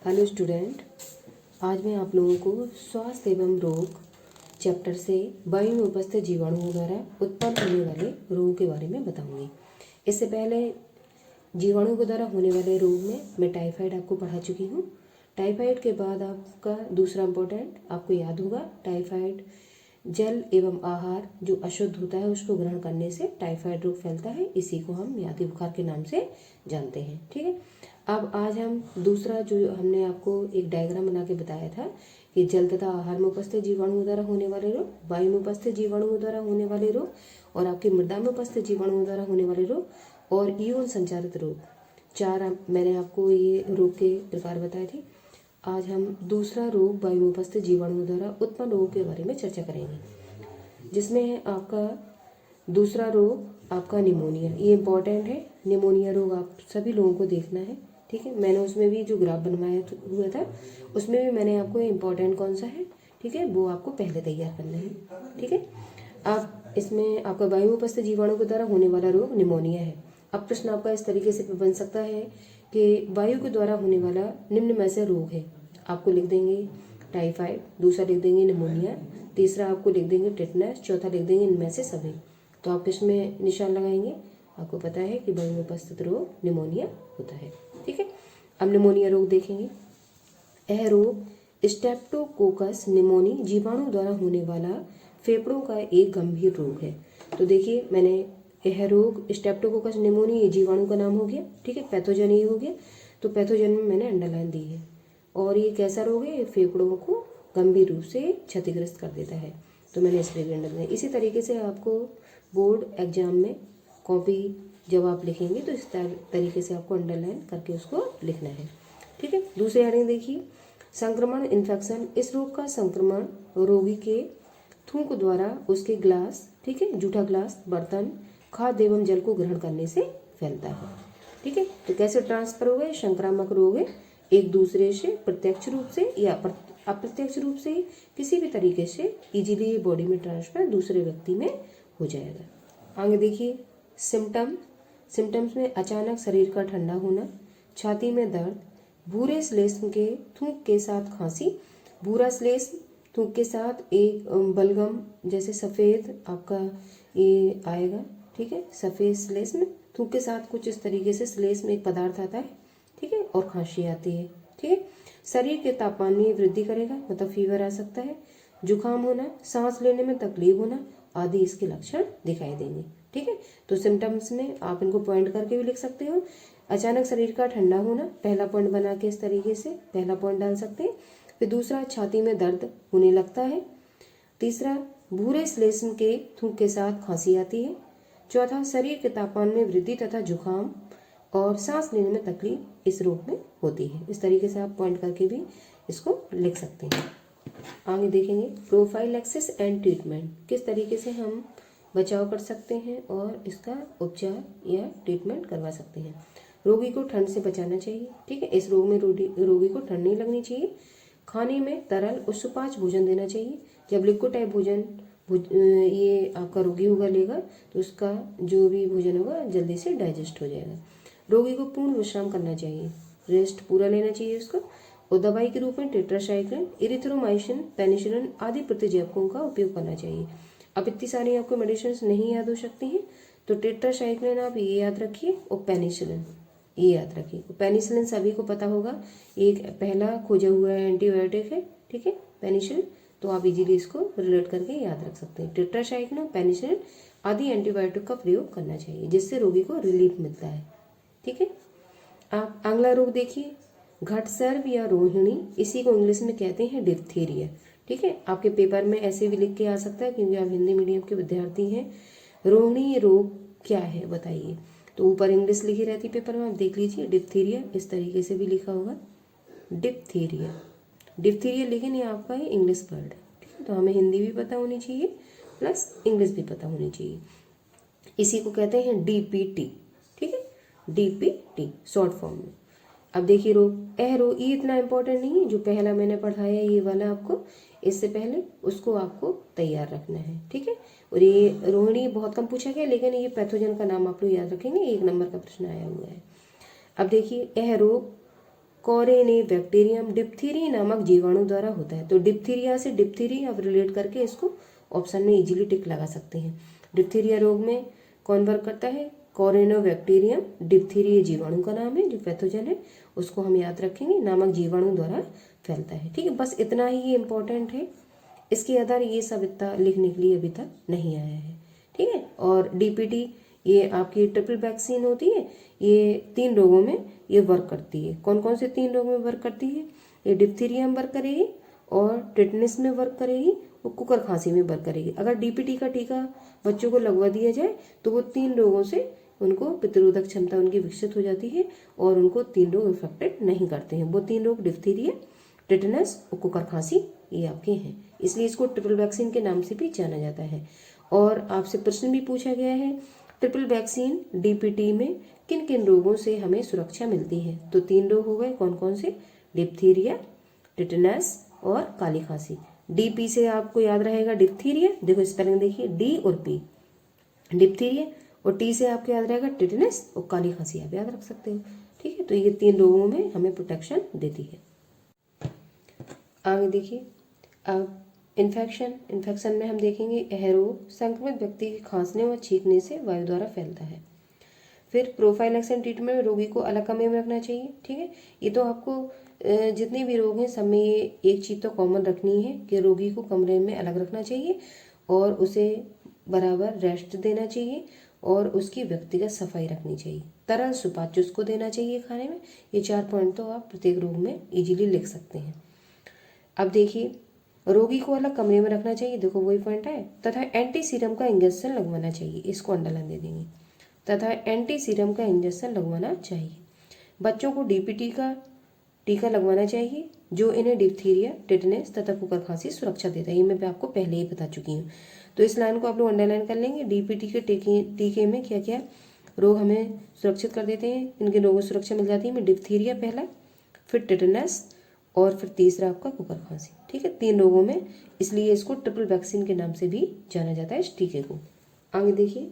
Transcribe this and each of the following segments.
Hello student, आज मैं आप लोगों को स्वास्थ्य एवं रोग चैप्टर से वायु में उपस्थित जीवाणुओं द्वारा उत्पन्न होने वाले रोगों के बारे में बताऊंगी। इससे पहले जीवाणुओं के द्वारा होने वाले रोग में मैं टाइफाइड आपको पढ़ा चुकी हूँ। टाइफाइड के बाद आपका दूसरा इम्पोर्टेंट आपको याद होगा, टाइफाइड जल एवं आहार जो अशुद्ध होता है उसको ग्रहण करने से टाइफाइड रोग फैलता है। इसी को हम मियादी बुखार के नाम से जानते हैं। ठीक है, अब आज हम दूसरा जो हमने आपको एक डायग्राम बना के बताया था कि जल तथा आहार में उपस्थित जीवाणुओं द्वारा होने वाले रोग, वायु में उपस्थित जीवाणुओं द्वारा होने वाले रोग और आपकी मृदा में उपस्थित जीवाणुओं द्वारा होने वाले रोग और इयोन संचारित रोग, चार मैंने आपको ये रोग के प्रकार बताए थे। आज हम दूसरा रोग वायु में उपस्थित जीवाणुओं द्वारा उत्पन्न रोगों के बारे में चर्चा करेंगे, जिसमें है आपका दूसरा रोग आपका निमोनिया। ये इम्पोर्टेंट है, निमोनिया रोग आप सभी लोगों को देखना है। ठीक है, मैंने उसमें भी जो ग्राफ बनवाया हुआ था उसमें भी मैंने आपको इम्पोर्टेंट कौन सा है, ठीक है, वो आपको पहले तैयार करना है। ठीक है, अब इसमें आपका वायु में उपस्थित जीवाणु के द्वारा होने वाला रोग निमोनिया है। अब प्रश्न आपका इस तरीके से बन सकता है कि वायु के द्वारा होने वाला निम्न में से रोग है। आपको लिख देंगे टाइफाइड, दूसरा लिख देंगे निमोनिया, तीसरा आपको लिख देंगे टेटनस, चौथा लिख देंगे इनमें से सभी। तो आप किसमें निशान लगाएंगे? आपको पता है कि वायु में उपस्थित रोग निमोनिया होता है। ठीक है, अब निमोनिया रोग देखेंगे। यह रोग स्ट्रेप्टोकोकस निमोनी जीवाणु द्वारा होने वाला फेफड़ों का एक गंभीर रोग है। तो देखिए, मैंने यह रोग स्ट्रेप्टोकोकस निमोनी ये जीवाणु का नाम हो गया। ठीक है, पैथोजन ये हो गया, तो पैथोजन में मैंने अंडरलाइन दी है। और ये कैसा रोग है? ये फेफड़ों को गंभीर रूप से क्षतिग्रस्त कर देता है, तो मैंने इसलिए भी अंडरलाइन। इसी तरीके से आपको बोर्ड एग्जाम में कॉपी जब आप लिखेंगे तो इस तरीके से आपको अंडरलाइन करके उसको लिखना है। ठीक है, दूसरे हेडिंग देखिए, संक्रमण इन्फेक्शन। इस रोग का संक्रमण रोगी के थूक द्वारा उसके ग्लास, ठीक है, जूठा ग्लास, बर्तन, खाद्य एवं जल को ग्रहण करने से फैलता है। ठीक है, तो कैसे ट्रांसफर होगा? संक्रामक रोग है, एक दूसरे से प्रत्यक्ष रूप से या अप्रत्यक्ष रूप से किसी भी तरीके से इजीली बॉडी में ट्रांसफर दूसरे व्यक्ति में हो जाएगा। आगे देखिए, सिम्टम्स में अचानक शरीर का ठंडा होना, छाती में दर्द, भूरे श्लेष्म के थूक के साथ खांसी, भूरा श्लेष्म थूक के साथ एक बलगम जैसे सफ़ेद आपका ये आएगा। ठीक है, सफ़ेद श्लेष्म थूक के साथ कुछ इस तरीके से श्लेष्म एक पदार्थ आता है। ठीक है, और खांसी आती है। ठीक है, शरीर के तापमान में वृद्धि करेगा, मतलब फीवर आ सकता है, जुकाम होना, सांस लेने में तकलीफ होना आदि इसके लक्षण दिखाई देंगे। ठीक है, तो सिम्टम्स में आप इनको पॉइंट करके भी लिख सकते हो। अचानक शरीर का ठंडा होना, पहला पॉइंट बना के इस तरीके से पहला पॉइंट डाल सकते हैं। फिर दूसरा, छाती में दर्द होने लगता है। तीसरा, भूरे श्लेष्म के थूक के साथ खांसी आती है। चौथा, शरीर के तापमान में वृद्धि तथा जुकाम और सांस लेने में तकलीफ इस रोग में होती है। इस तरीके से आप पॉइंट करके भी इसको लिख सकते हैं। आगे देखेंगे प्रोफाइलैक्सिस एंड ट्रीटमेंट, किस तरीके से हम बचाव कर सकते हैं और इसका उपचार या ट्रीटमेंट करवा सकते हैं। रोगी को ठंड से बचाना चाहिए। ठीक है, इस रोग में रोगी को ठंड नहीं लगनी चाहिए। खाने में तरल और सुपाच्य भोजन देना चाहिए। जब लिक्विड टाइप भोजन ये आपका रोगी होगा लेगा तो उसका जो भी भोजन होगा जल्दी से डाइजेस्ट हो जाएगा। रोगी को पूर्ण विश्राम करना चाहिए, रेस्ट पूरा लेना चाहिए उसको। और दवाई के रूप में टेट्रासाइक्लिन, इरिथ्रोमाइसिन, पेनिसिलिन आदि प्रतिजैविकों का उपयोग करना चाहिए। अब इतनी सारी आपको मेडिसिन नहीं याद हो सकती हैं, तो टेट्रासाइक्लिन आप ये याद रखिए और पेनिसिलिन ये याद रखिए। पेनिसिलिन सभी को पता होगा, एक पहला खोजा हुआ एंटीबायोटिक है। ठीक है, पेनिसिलिन, तो आप इजीली इसको रिलेट करके याद रख सकते हैं। टेट्रासाइक्लिन, पेनिसिलिन आदि एंटीबायोटिक का प्रयोग करना चाहिए, जिससे रोगी को रिलीफ मिलता है। ठीक है, आप अगला रोग देखिए, घटसर्प या रोहिणी, इसी को इंग्लिश में कहते हैं डिप्थीरिया। ठीक है, आपके पेपर में ऐसे भी लिख के आ सकता है क्योंकि आप हिंदी मीडियम के विद्यार्थी हैं। रोहिणी रोग क्या है बताइए? तो ऊपर इंग्लिश लिखी रहती पेपर में, आप देख लीजिए डिप्थीरिया, इस तरीके से भी लिखा होगा डिप्थीरिया। डिप्थीरिया लेकिन ये आपका है इंग्लिश वर्ड है। ठीक है, तो हमें हिंदी भी पता होनी चाहिए प्लस इंग्लिश भी पता होनी चाहिए। इसी को कहते हैं DPT। ठीक है, DPT शॉर्ट फॉर्म में। अब देखिए रोग, रोग ये इतना इंपॉर्टेंट नहीं है, जो पहला मैंने पढ़ाया ये वाला आपको इससे पहले उसको आपको तैयार रखना है। ठीक है, और ये रोहिणी बहुत कम पूछा गया, लेकिन ये पैथोजन का नाम आप लोग याद रखेंगे, 1 नंबर का प्रश्न आया हुआ है। अब देखिए, यह रोग कोरेने बैक्टीरियम डिप्थीरी नामक जीवाणु द्वारा होता है। तो डिप्थीरिया से डिप्थीरी आप रिलेट करके इसको ऑप्शन में इजीली टिक लगा सकते हैं। डिप्थीरिया रोग में कौन वर्क करता है? कोरेनोबैक्टीरियम डिप्थीरिया जीवाणु का नाम है, जो पैथोजन है उसको हम याद रखेंगे, नामक जीवाणु द्वारा फैलता है। ठीक है, बस इतना ही ये इंपॉर्टेंट है। इसके आधार ये सब इतना लिखने के लिए अभी तक नहीं आया है। ठीक है, और डीपीटी ये आपकी ट्रिपल वैक्सीन होती है, ये 3 रोगों में ये वर्क करती है। कौन कौन से 3 रोगों में वर्क करती है? ये डिप्थीरिया में वर्क करेगी और टिटनेस में वर्क करेगी और कुकर खांसी में वर्क करेगी। अगर डीपीटी का टीका बच्चों को लगवा दिया जाए तो वो 3 रोगों से उनको प्रतिरोधक क्षमता उनकी विकसित हो जाती है और उनको 3 रोग इफेक्टेड नहीं करते हैं। वो 3 रोग डिप्थीरिया, टिटनेस और कुकर खांसी ये आपके हैं, इसलिए इसको ट्रिपल वैक्सीन के नाम से भी जाना जाता है। और आपसे प्रश्न भी पूछा गया है, ट्रिपल वैक्सीन डीपीटी में किन किन रोगों से हमें सुरक्षा मिलती है? तो 3 रोग हो गए, कौन कौन से? डिप्थीरिया, टिटनेस और काली खांसी। डीपी से आपको याद रहेगा डिप्थीरिया, देखो स्पेलिंग देखिए, डी और पी, डिप्थीरिया, और टी से आपको याद रहेगा टिटनेस और काली खांसी आप याद रख सकते हो। ठीक है, तो ये 3 रोगों में हमें प्रोटेक्शन देती है। आगे देखिए, अब इन्फेक्शन में हम देखेंगे यह रोग संक्रमित व्यक्ति के खांसने व छींकने से वायु द्वारा फैलता है। फिर प्रोफाइलैक्सिस एंड ट्रीटमेंट में रोगी को अलग कमरे में रखना चाहिए। ठीक है, ये तो आपको जितने भी रोग हैं सब में ये एक चीज़ तो कॉमन रखनी है कि रोगी को कमरे में अलग रखना चाहिए और उसे बराबर रेस्ट देना चाहिए और उसकी व्यक्तिगत सफाई रखनी चाहिए। तरल सुपाच्य उसको देना चाहिए खाने में। ये 4 पॉइंट तो आप प्रत्येक रोग में इजीली लिख सकते हैं। अब देखिए, रोगी को अलग कमरे में रखना चाहिए, देखो वही पॉइंट है, तथा एंटी सीरम का इंजेक्शन लगवाना चाहिए, इसको अंडरलाइन दे देंगे, तथा एंटी सीरम का इंजेक्शन लगवाना चाहिए। बच्चों को डीपीटी का टीका लगवाना चाहिए जो इन्हें डिप्थीरिया, टिटनेस तथा कुकर खांसी सुरक्षा देता है। ये मैं आपको पहले ही बता चुकी हूँ, तो इस लाइन को आप लोग अंडरलाइन कर लेंगे। डीपीटी के टीके में क्या क्या रोग हमें सुरक्षित कर देते हैं, इनके रोगों से सुरक्षा मिल जाती है। डिप्थीरिया पहला, फिर टिटनेस और फिर तीसरा आपका कुकर खांसी। ठीक है, 3 रोगों में, इसलिए इसको ट्रिपल वैक्सीन के नाम से भी जाना जाता है इस टीके को। आगे देखिए,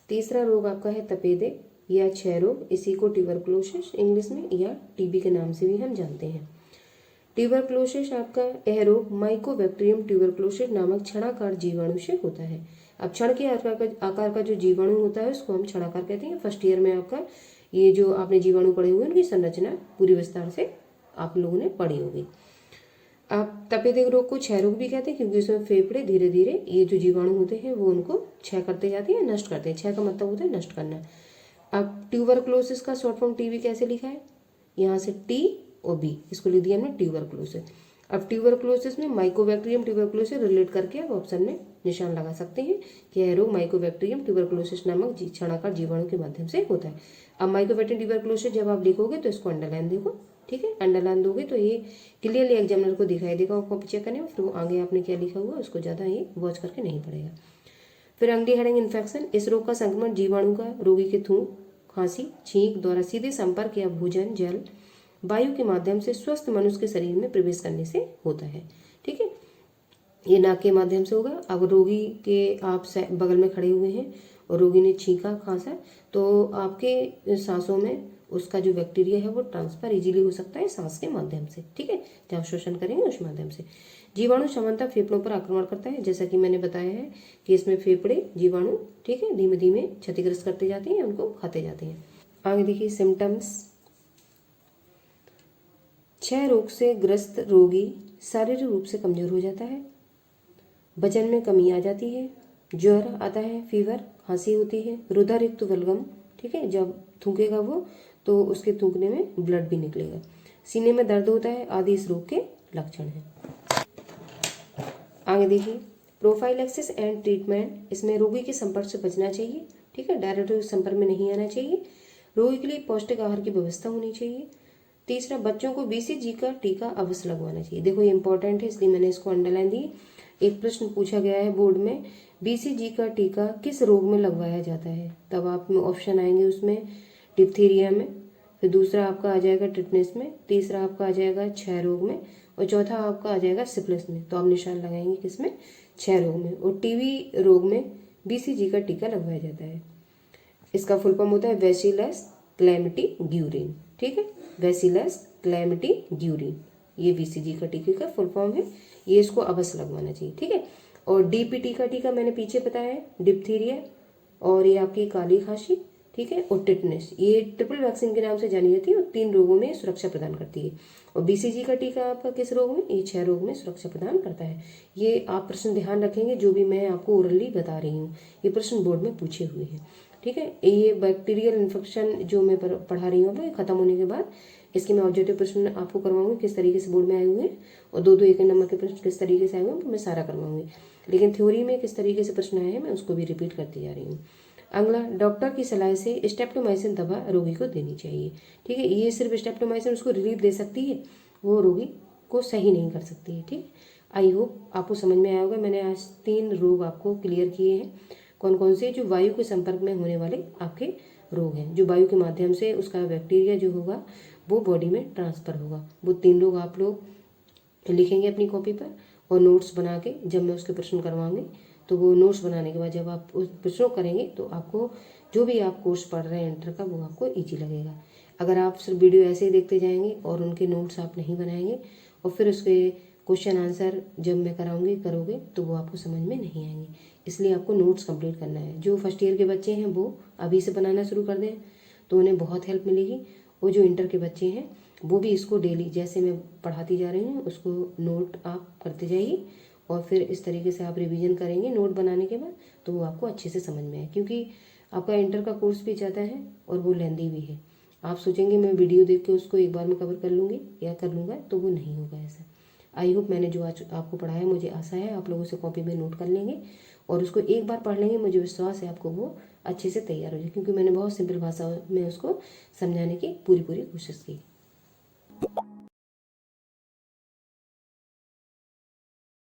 तीसरा रोग आपका है तपेदिक या क्षय रोग, इसी को ट्यूबरकुलोसिस इंग्लिश में या टीबी के नाम से भी हम जानते हैं। ट्यूबरकुलोसिस आपका यह रोग माइकोबैक्टीरियम ट्यूबरकुलोसिस नामक छड़ाकार जीवाणु से होता है। अब क्षण के आकार का जो जीवाणु होता है उसको हम छड़ाकार कहते हैं। फर्स्ट ईयर में आपका ये जो आपने जीवाणु पढ़े हुए उनकी संरचना पूरी विस्तार से आप लोगों ने पढ़ी होगी। आप तपेदिक रोग को क्षय रोग भी कहते हैं क्योंकि उसमें फेफड़े धीरे धीरे ये जो जीवाणु होते हैं वो उनको क्षय करते जाते हैं, नष्ट करते हैं। क्षय का मतलब होता है नष्ट करना। अब ट्यूबरकुलोसिस का शॉर्ट फॉर्म टीबी कैसे लिखा है? यहाँ से टी और बी, इसको लिख दिया हमने ट्यूबरकुलोसिस। अब ट्यूबरकुलोसिस में माइकोबैक्टीरियम ट्यूबरकुलोसिस रिलेट करके आप ऑप्शन में निशान लगा सकते हैं कि यह रोग माइकोबैक्टीरियम ट्यूबरकुलोसिस नामक छड़ाकार जीवाणु के माध्यम से होता है। अब माइकोबैक्टीरियम ट्यूबरकुलोसिस जब आप लिखोगे तो इसको अंडरलाइन देखो। ठीक है, अंडरलाइन दोगे तो ये क्लियरली एग्जामिनर को दिखाई देगा, कॉपी चेक करने में, फिर वो आगे आपने क्या लिखा हुआ उसको ज़्यादा ये वॉच करके नहीं पड़ेगा। फिर अगली हेडिंग इन्फेक्शन। इस रोग का संक्रमण जीवाणु का रोगी के थूक, खांसी, छींक द्वारा सीधे संपर्क या भोजन, जल, वायु के माध्यम से स्वस्थ मनुष्य के शरीर में प्रवेश करने से होता है। ठीक है, ये नाक के माध्यम से होगा। अब रोगी के आप बगल में खड़े हुए हैं और रोगी ने छींका, खांसा, तो आपके सांसों में उसका जो बैक्टीरिया है वो ट्रांसफर इजीली हो सकता है सांस के माध्यम से। ठीक है, जब शोषण करेंगे उस माध्यम से। जीवाणु सामान्यतः फेफड़ों पर आक्रमण करता है, जैसा कि मैंने बताया है कि इसमें फेफड़े जीवाणु ठीक है धीमे धीमे क्षतिग्रस्त करते जाते हैं, उनको खाते जाते हैं। आगे देखिए सिम्टम्स। क्षय रोग से ग्रस्त रोगी शारीरिक रूप से कमजोर हो जाता है, वजन में कमी आ जाती है, ज्वर आता है, फीवर, खांसी होती है, रुधिरयुक्त बलगम, ठीक है, जब थूकेगा वो तो उसके थूकने में ब्लड भी निकलेगा, सीने में दर्द होता है, आदि इस रोग के लक्षण हैं। आगे देखिए प्रोफाइलैक्सिस एंड ट्रीटमेंट। इसमें रोगी के संपर्क से बचना चाहिए, ठीक है, डायरेक्ट संपर्क में नहीं आना चाहिए। रोगी के लिए पौष्टिक आहार की व्यवस्था होनी चाहिए। तीसरा, बच्चों को BCG का टीका अवश्य लगवाना चाहिए। देखो ये इंपॉर्टेंट है इसलिए मैंने इसको अंडरलाइन दी। एक प्रश्न पूछा गया है बोर्ड में, BCG का टीका किस रोग में लगवाया जाता है, तब आप में ऑप्शन आएंगे उसमें डिप्थीरिया में, फिर दूसरा आपका आ जाएगा टिटनेस में, तीसरा आपका आ जाएगा क्षय रोग में और चौथा आपका आ जाएगा सिफिलिस में। तो आप निशान लगाएंगे किसमें? क्षय रोग में। और TB रोग में BCG का टीका लगवाया जाता है। इसका फुल फॉर्म होता है बैसिलस क्लैमिटी ग्यूरिन, ठीक है, बैसिलस क्लैमिटी ड्यूरी, ये बीसीजी का टीके का फुल फॉर्म है, ये इसको अवश्य लगवाना चाहिए, ठीक है। और डीपीटी का टीका मैंने पीछे बताया है, डिप्थीरिया, और ये आपकी काली खांसी, ठीक है, और टिटनेस, ये ट्रिपल वैक्सीन के नाम से जानी जाती है और 3 रोगों में सुरक्षा प्रदान करती है। और बीसीजी का टीका आपका किस रोग में, ये 6 रोग में सुरक्षा प्रदान करता है। ये आप प्रश्न ध्यान रखेंगे, जो भी मैं आपको ओरली बता रही हूँ ये प्रश्न बोर्ड में पूछे हुए हैं, ठीक है। ये बैक्टीरियल इन्फेक्शन जो मैं पढ़ा रही हूँ अब खत्म होने के बाद इसके मैं ऑब्जेक्टिव प्रश्न आपको करवाऊंगी किस तरीके से बोर्ड में आए हुए हैं, और 2-2 एक नंबर के प्रश्न किस तरीके से आए हुए हैं मैं सारा करवाऊंगी। लेकिन थ्योरी में किस तरीके से प्रश्न आए हैं मैं उसको भी रिपीट करती जा रही हूँ। अगला, डॉक्टर की सलाह से स्टेप्टोमाइसिन दवा रोगी को देनी चाहिए, ठीक है। ये सिर्फ स्टेप्टोमाइसिन उसको रिलीफ दे सकती है, वो रोगी को सही नहीं कर सकती है, ठीक। आई होप आपको समझ में आया होगा। मैंने आज 3 रोग आपको क्लियर किए हैं, कौन कौन से, जो वायु के संपर्क में होने वाले आपके रोग हैं, जो वायु के माध्यम से उसका बैक्टीरिया जो होगा वो बॉडी में ट्रांसफर होगा। वो 3 रोग आप लोग लिखेंगे अपनी कॉपी पर और नोट्स बना के, जब मैं उसके प्रश्न करवाऊंगी तो वो नोट्स बनाने के बाद जब आप उस प्रश्नों करेंगे तो आपको जो भी आप कोर्स पढ़ रहे हैं इंटर का वो आपको ईजी लगेगा। अगर आप सिर्फ वीडियो ऐसे ही देखते जाएंगे और उनके नोट्स आप नहीं बनाएंगे और फिर उसके क्वेश्चन आंसर जब मैं कराऊंगी करोगे तो वो आपको समझ में नहीं आएंगे। इसलिए आपको नोट्स कंप्लीट करना है। जो फर्स्ट ईयर के बच्चे हैं वो अभी से बनाना शुरू कर दें तो उन्हें बहुत हेल्प मिलेगी, और जो इंटर के बच्चे हैं वो भी इसको डेली जैसे मैं पढ़ाती जा रही हूँ उसको नोट आप करते जाइए, और फिर इस तरीके से आप रिवीजन करेंगे नोट बनाने के बाद तो वो आपको अच्छे से समझ में आए। क्योंकि आपका इंटर का कोर्स भी ज़्यादा है और वो लेंदी भी है। आप सोचेंगे मैं वीडियो देख के उसको एक बार में कवर कर लूँगी या कर लूँगा, तो वो नहीं होगा ऐसा। आई होप मैंने जो आज आपको पढ़ाया मुझे आशा है आप लोगों से कॉपी में नोट कर लेंगे और उसको एक बार पढ़ लेंगे। मुझे विश्वास है आपको वो अच्छे से तैयार हो जाए, क्योंकि मैंने बहुत सिंपल भाषा में उसको समझाने की पूरी कोशिश की।